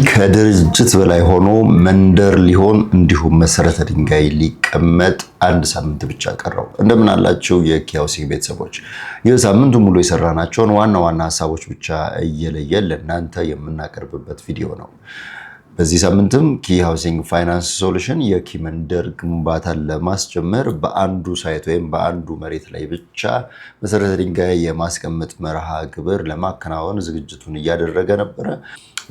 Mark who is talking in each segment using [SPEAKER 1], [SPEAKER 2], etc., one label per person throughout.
[SPEAKER 1] ከድርጅት በላይ ሆኖ መንደር ሊሆን እንዲሁም መሰረተ ድንጋይ ሊቀመጥ አንድ ሳምንት ብቻ ቀረው። እንደምን አላችሁ የኪ ሃውሲንግ ቤተሰቦች? ይህ ሳምንቱ ሙሉ የሰራናቸውን ዋና ዋና ሀሳቦች ብቻ እየለየን ለእናንተ የምናቀርብበት ቪዲዮ ነው። በዚህ ሳምንትም ኪ ሃውሲንግ ፋይናንስ ሶሉሽን የኪ መንደር ግንባታን ለማስጀመር በአንዱ ሳይት ወይም በአንዱ መሬት ላይ ብቻ መሰረተ ድንጋይ የማስቀመጥ መርሃ ግብር ለማከናወን ዝግጅቱን እያደረገ ነበረ።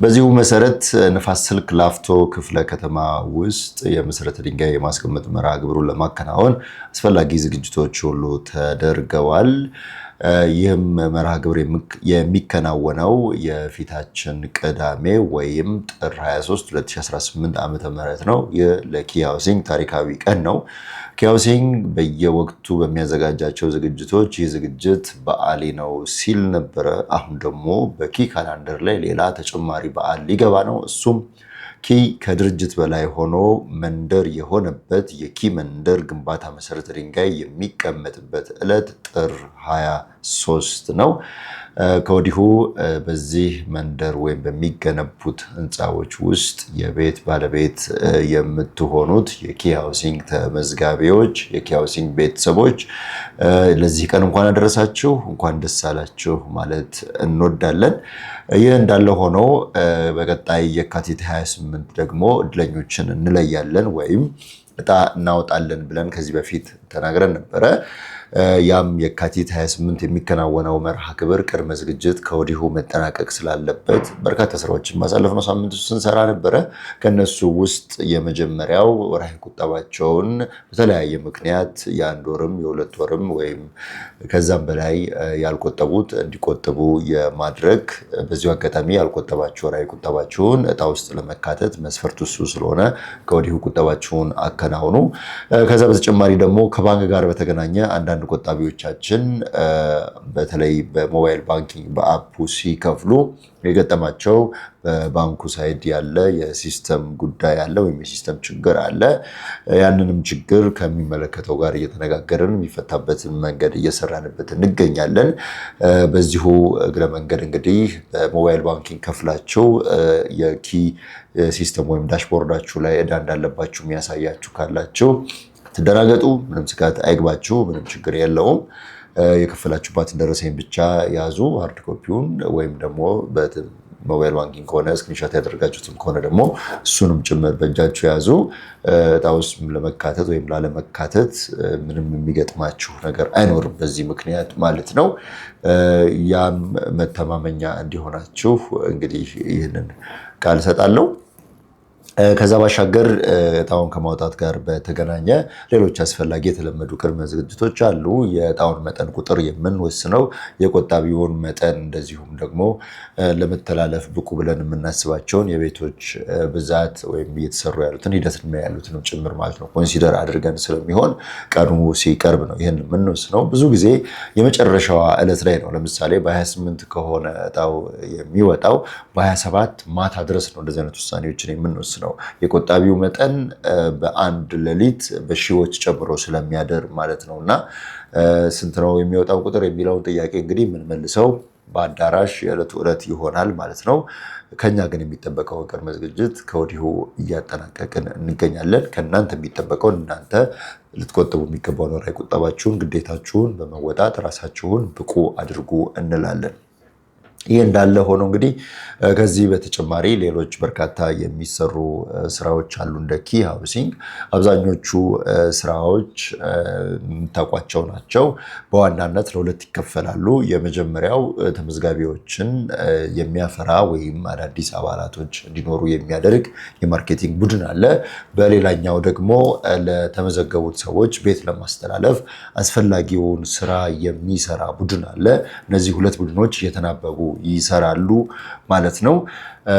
[SPEAKER 1] በዚሁ መሰረት ንፋስ ስልክ ላፍቶ ክፍለ ከተማ ውስጥ የመሰረተ ድንጋይ የማስቀመጥ መርሃ ግብሩን ለማከናወን አስፈላጊ ዝግጅቶች ሁሉ ተደርገዋል። ይህም መርሃ ግብር የሚከናወነው የፊታችን ቅዳሜ ወይም ጥር 23 2018 ዓ.ም ነው። ይህ ለኪ ሃውሲንግ ታሪካዊ ቀን ነው። ኪ ሃውሲንግ በየወቅቱ በሚያዘጋጃቸው ዝግጅቶች ይህ ዝግጅት በዓሌ ነው ሲል ነበረ። አሁን ደግሞ በኪ ካላንደር ላይ ሌላ ተጨማሪ በዓል ሊገባ ነው። እሱም ኪ ከድርጅት በላይ ሆኖ መንደር የሆነበት የኪ መንደር ግንባታ መሰረተ ድንጋይ የሚቀመጥበት ዕለት ጥር 23 ነው። ከወዲሁ በዚህ መንደር ወይም በሚገነቡት ህንፃዎች ውስጥ የቤት ባለቤት የምትሆኑት የኪ ሃውሲንግ ተመዝጋቢዎች፣ የኪ ሃውሲንግ ቤተሰቦች ለዚህ ቀን እንኳን አደረሳችሁ፣ እንኳን ደስ አላችሁ ማለት እንወዳለን። ይህ እንዳለ ሆኖ በቀጣይ የካቲት 28 ደግሞ እድለኞችን እንለያለን ወይም እጣ እናወጣለን ብለን ከዚህ በፊት ተናግረን ነበረ። ያም የካቲት 28 የሚከናወነው መርሃ ግብር ቅድመ ዝግጅት ከወዲሁ መጠናቀቅ ስላለበት በርካታ ስራዎችን ባሳለፍነው ሳምንት ስንሰራ ነበረ። ከነሱ ውስጥ የመጀመሪያው ወርሃዊ ቁጠባቸውን በተለያየ ምክንያት የአንድ ወርም የሁለት ወርም ወይም ከዛም በላይ ያልቆጠቡት እንዲቆጥቡ የማድረግ በዚሁ አጋጣሚ ያልቆጠባችሁ ወርሃዊ ቁጠባችሁን እጣ ውስጥ ለመካተት መስፈርቱ እሱ ስለሆነ ከወዲሁ ቁጠባችሁን አከናውኑ። ከዛ በተጨማሪ ደግሞ ከባንክ ጋር በተገናኘ አንዳንድ ቆጣቢዎቻችን በተለይ በሞባይል ባንኪንግ በአፑ ሲከፍሉ የገጠማቸው በባንኩ ሳይድ ያለ የሲስተም ጉዳይ አለ ወይም የሲስተም ችግር አለ። ያንንም ችግር ከሚመለከተው ጋር እየተነጋገርን የሚፈታበትን መንገድ እየሰራንበት እንገኛለን። በዚሁ እግረ መንገድ እንግዲህ በሞባይል ባንኪንግ ከፍላችሁ የኪ ሲስተም ወይም ዳሽቦርዳችሁ ላይ ዕዳ እንዳለባችሁ የሚያሳያችሁ ካላችሁ ትደናገጡ፣ ምንም ስጋት አይግባችሁ፣ ምንም ችግር የለውም። የከፈላችሁባትን ደረሰኝ ብቻ ያዙ፣ ሃርድ ኮፒውን ወይም ደግሞ በሞባይል ባንኪንግ ከሆነ ስክሪንሾት ያደረጋችሁትም ከሆነ ደግሞ እሱንም ጭምር በእጃችሁ ያዙ። እጣ ውስጥ ለመካተት ወይም ላለመካተት ምንም የሚገጥማችሁ ነገር አይኖርም በዚህ ምክንያት ማለት ነው። ያም መተማመኛ እንዲሆናችሁ እንግዲህ ይህንን ቃል እሰጣለሁ። ከዛ ባሻገር እጣውን ከማውጣት ጋር በተገናኘ ሌሎች አስፈላጊ የተለመዱ ቅድመ ዝግጅቶች አሉ። የእጣውን መጠን ቁጥር የምንወስነው የቆጣቢውን መጠን እንደዚሁም ደግሞ ለመተላለፍ ብቁ ብለን የምናስባቸውን የቤቶች ብዛት ወይም እየተሰሩ ያሉትን ሂደት ያሉትንም ጭምር ማለት ነው ኮንሲደር አድርገን ስለሚሆን ቀኑ ሲቀርብ ነው ይህን የምንወስነው። ብዙ ጊዜ የመጨረሻዋ ዕለት ላይ ነው። ለምሳሌ በ28 ከሆነ እጣው የሚወጣው በ27 ማታ ድረስ ነው እንደዚህ አይነት ውሳኔዎችን የምንወስነው። የቆጣቢው መጠን በአንድ ሌሊት በሺዎች ጨምሮ ስለሚያደር ማለት ነው። እና ስንት ነው የሚወጣው ቁጥር የሚለውን ጥያቄ እንግዲህ የምንመልሰው በአዳራሽ የዕለቱ ዕለት ይሆናል ማለት ነው። ከኛ ግን የሚጠበቀው ቅድመ ዝግጅት ከወዲሁ እያጠናቀቅን እንገኛለን። ከእናንተ የሚጠበቀው እናንተ ልትቆጥቡ የሚገባውን ወርሃዊ ቁጠባችሁን ግዴታችሁን በመወጣት ራሳችሁን ብቁ አድርጉ እንላለን። ይህ እንዳለ ሆኖ እንግዲህ ከዚህ በተጨማሪ ሌሎች በርካታ የሚሰሩ ስራዎች አሉ እንደ ኪ ሃውሲንግ። አብዛኞቹ ስራዎች የምታውቋቸው ናቸው። በዋናነት ለሁለት ይከፈላሉ። የመጀመሪያው ተመዝጋቢዎችን የሚያፈራ ወይም አዳዲስ አባላቶች እንዲኖሩ የሚያደርግ የማርኬቲንግ ቡድን አለ። በሌላኛው ደግሞ ለተመዘገቡት ሰዎች ቤት ለማስተላለፍ አስፈላጊውን ስራ የሚሰራ ቡድን አለ። እነዚህ ሁለት ቡድኖች እየተናበቡ ይሰራሉ ማለት ነው።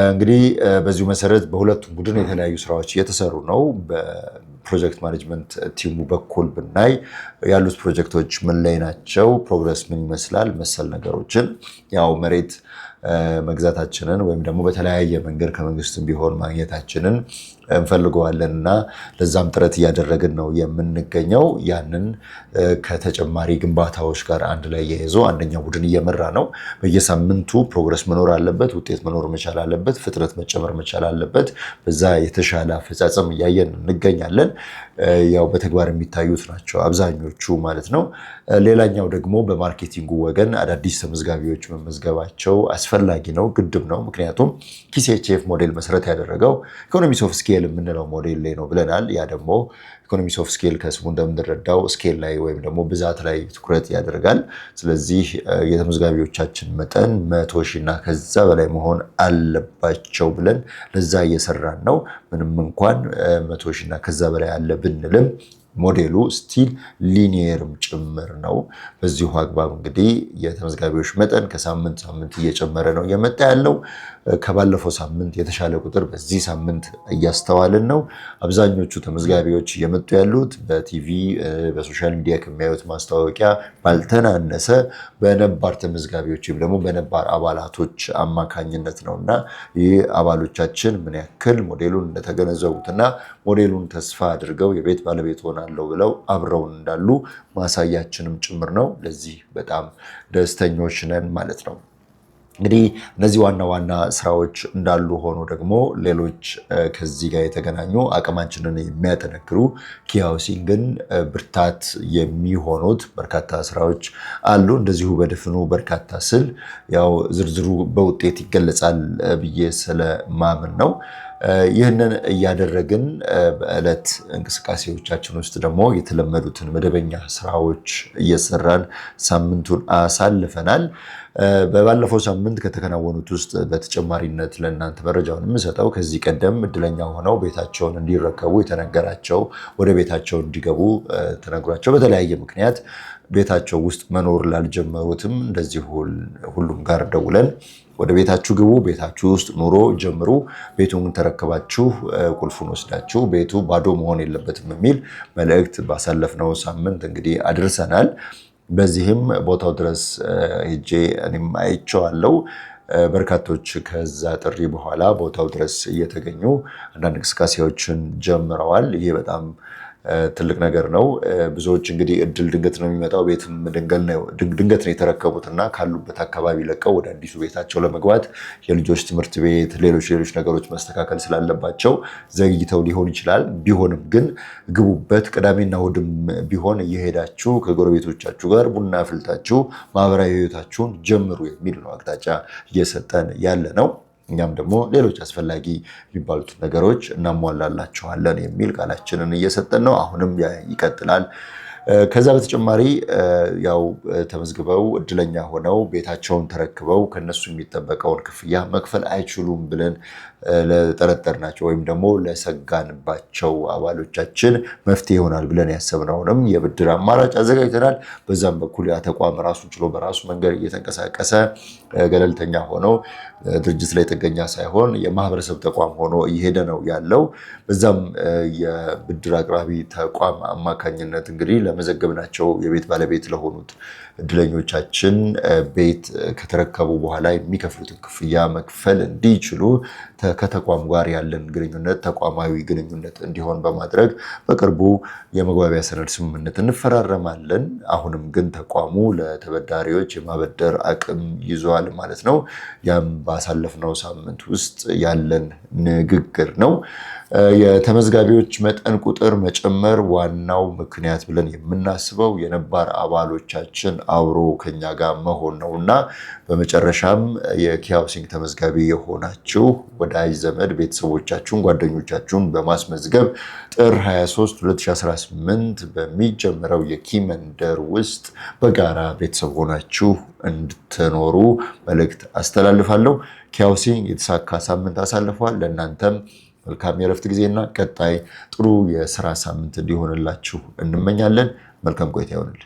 [SPEAKER 1] እንግዲህ በዚሁ መሰረት በሁለቱም ቡድን የተለያዩ ስራዎች እየተሰሩ ነው። በፕሮጀክት ማኔጅመንት ቲሙ በኩል ብናይ ያሉት ፕሮጀክቶች ምን ላይ ናቸው፣ ፕሮግረስ ምን ይመስላል መሰል ነገሮችን ያው መሬት መግዛታችንን ወይም ደግሞ በተለያየ መንገድ ከመንግስትም ቢሆን ማግኘታችንን እንፈልገዋለንና ለዛም ጥረት እያደረግን ነው የምንገኘው። ያንን ከተጨማሪ ግንባታዎች ጋር አንድ ላይ የይዞ አንደኛው ቡድን እየመራ ነው። በየሳምንቱ ፕሮግረስ መኖር አለበት፣ ውጤት መኖር መቻል አለበት፣ ፍጥነት መጨመር መቻል አለበት። በዛ የተሻለ አፈጻጸም እያየን እንገኛለን። ያው በተግባር የሚታዩት ናቸው አብዛኞቹ ማለት ነው። ሌላኛው ደግሞ በማርኬቲንጉ ወገን አዳዲስ ተመዝጋቢዎች መመዝገባቸው አስፈላጊ ነው፣ ግድም ነው። ምክንያቱም ኪሲኤችኤፍ ሞዴል መሰረት ያደረገው ኢኮኖሚስ ኦፍ ስኬል የምንለው ሞዴል ላይ ነው ብለናል። ያ ደግሞ ኢኮኖሚስ ኦፍ ስኬል ከስሙ እንደምንረዳው ስኬል ላይ ወይም ደግሞ ብዛት ላይ ትኩረት ያደርጋል። ስለዚህ የተመዝጋቢዎቻችን መጠን 100 ሺህ እና ከዛ በላይ መሆን አለባቸው ብለን ለዛ እየሰራን ነው። ምንም እንኳን 100 ሺህ እና ከዛ በላይ አለ ብንልም ሞዴሉ ስቲል ሊኒየርም ጭምር ነው። በዚሁ አግባብ እንግዲህ የተመዝጋቢዎች መጠን ከሳምንት ሳምንት እየጨመረ ነው የመጣ ያለው። ከባለፈው ሳምንት የተሻለ ቁጥር በዚህ ሳምንት እያስተዋልን ነው። አብዛኞቹ ተመዝጋቢዎች እየመጡ ያሉት በቲቪ በሶሻል ሚዲያ ከሚያዩት ማስታወቂያ ባልተናነሰ በነባር ተመዝጋቢዎች ወይም ደግሞ በነባር አባላቶች አማካኝነት ነው እና ይህ አባሎቻችን ምን ያክል ሞዴሉን እንደተገነዘቡትና ሞዴሉን ተስፋ አድርገው የቤት ባለቤት ሆናለሁ ብለው አብረውን እንዳሉ ማሳያችንም ጭምር ነው። ለዚህ በጣም ደስተኞች ነን ማለት ነው። እንግዲህ እነዚህ ዋና ዋና ስራዎች እንዳሉ ሆኖ ደግሞ ሌሎች ከዚህ ጋር የተገናኙ አቅማችንን የሚያጠነክሩ ኪ ሃውሲንግን ብርታት የሚሆኑት በርካታ ስራዎች አሉ። እንደዚሁ በድፍኑ በርካታ ስል ያው ዝርዝሩ በውጤት ይገለጻል ብዬ ስለማምን ነው። ይህንን እያደረግን በዕለት እንቅስቃሴዎቻችን ውስጥ ደግሞ የተለመዱትን መደበኛ ስራዎች እየሰራን ሳምንቱን አሳልፈናል። በባለፈው ሳምንት ከተከናወኑት ውስጥ በተጨማሪነት ለእናንተ መረጃውን የምሰጠው ከዚህ ቀደም እድለኛ ሆነው ቤታቸውን እንዲረከቡ የተነገራቸው ወደ ቤታቸው እንዲገቡ ተነግሯቸው በተለያየ ምክንያት ቤታቸው ውስጥ መኖር ላልጀመሩትም እንደዚህ ሁሉም ጋር ደውለን ወደ ቤታችሁ ግቡ፣ ቤታችሁ ውስጥ ኑሮ ጀምሩ፣ ቤቱን ተረክባችሁ ቁልፉን ወስዳችሁ ቤቱ ባዶ መሆን የለበትም የሚል መልእክት ባሳለፍነው ሳምንት እንግዲህ አድርሰናል። በዚህም ቦታው ድረስ ሄጄ እኔም አይቼዋለሁ። በርካቶች ከዛ ጥሪ በኋላ ቦታው ድረስ እየተገኙ አንዳንድ እንቅስቃሴዎችን ጀምረዋል። ይሄ በጣም ትልቅ ነገር ነው። ብዙዎች እንግዲህ እድል ድንገት ነው የሚመጣው። ቤትም ድንገት ነው የተረከቡትና ካሉበት አካባቢ ለቀው ወደ አዲሱ ቤታቸው ለመግባት የልጆች ትምህርት ቤት፣ ሌሎች ነገሮች መስተካከል ስላለባቸው ዘግይተው ሊሆን ይችላል። ቢሆንም ግን ግቡበት። ቅዳሜና እሑድም ቢሆን እየሄዳችሁ ከጎረቤቶቻችሁ ጋር ቡና አፍልታችሁ ማህበራዊ ህይወታችሁን ጀምሩ የሚል ነው አቅጣጫ እየሰጠን ያለ ነው። እኛም ደግሞ ሌሎች አስፈላጊ የሚባሉት ነገሮች እናሟላላችኋለን የሚል ቃላችንን እየሰጠን ነው። አሁንም ይቀጥላል። ከዛ በተጨማሪ ያው ተመዝግበው እድለኛ ሆነው ቤታቸውን ተረክበው ከነሱ የሚጠበቀውን ክፍያ መክፈል አይችሉም ብለን ለጠረጠርናቸው ወይም ደግሞ ለሰጋንባቸው አባሎቻችን መፍትሄ ይሆናል ብለን ያሰብነውንም የብድር አማራጭ አዘጋጅተናል። በዛም በኩል ያ ተቋም ራሱን ችሎ በራሱ መንገድ እየተንቀሳቀሰ ገለልተኛ ሆኖ ድርጅት ላይ ጥገኛ ሳይሆን የማህበረሰብ ተቋም ሆኖ እየሄደ ነው ያለው። በዛም የብድር አቅራቢ ተቋም አማካኝነት እንግዲህ ለመዘገብናቸው የቤት ባለቤት ለሆኑት እድለኞቻችን ቤት ከተረከቡ በኋላ የሚከፍሉትን ክፍያ መክፈል እንዲችሉ ከተቋም ጋር ያለን ግንኙነት ተቋማዊ ግንኙነት እንዲሆን በማድረግ በቅርቡ የመግባቢያ ሰነድ ስምምነት እንፈራረማለን። አሁንም ግን ተቋሙ ለተበዳሪዎች የማበደር አቅም ይዟል ማለት ነው። ያም ባሳለፍነው ሳምንት ውስጥ ያለን ንግግር ነው። የተመዝጋቢዎች መጠን ቁጥር መጨመር ዋናው ምክንያት ብለን የምናስበው የነባር አባሎቻችን አብሮ ከኛ ጋር መሆን ነውና በመጨረሻም የኪ ሃውሲንግ ተመዝጋቢ የሆናችሁ ወዳጅ ዘመድ ቤተሰቦቻችሁን ጓደኞቻችሁን በማስመዝገብ ጥር 23 2018 በሚጀምረው የኪ መንደር ውስጥ በጋራ ቤተሰብ ሆናችሁ እንድትኖሩ መልእክት አስተላልፋለሁ። ኪ ሃውሲንግ የተሳካ ሳምንት አሳልፏል። ለእናንተም መልካም የረፍት ጊዜና ቀጣይ ጥሩ የስራ ሳምንት እንዲሆንላችሁ እንመኛለን። መልካም ቆይታ ይሆንልን።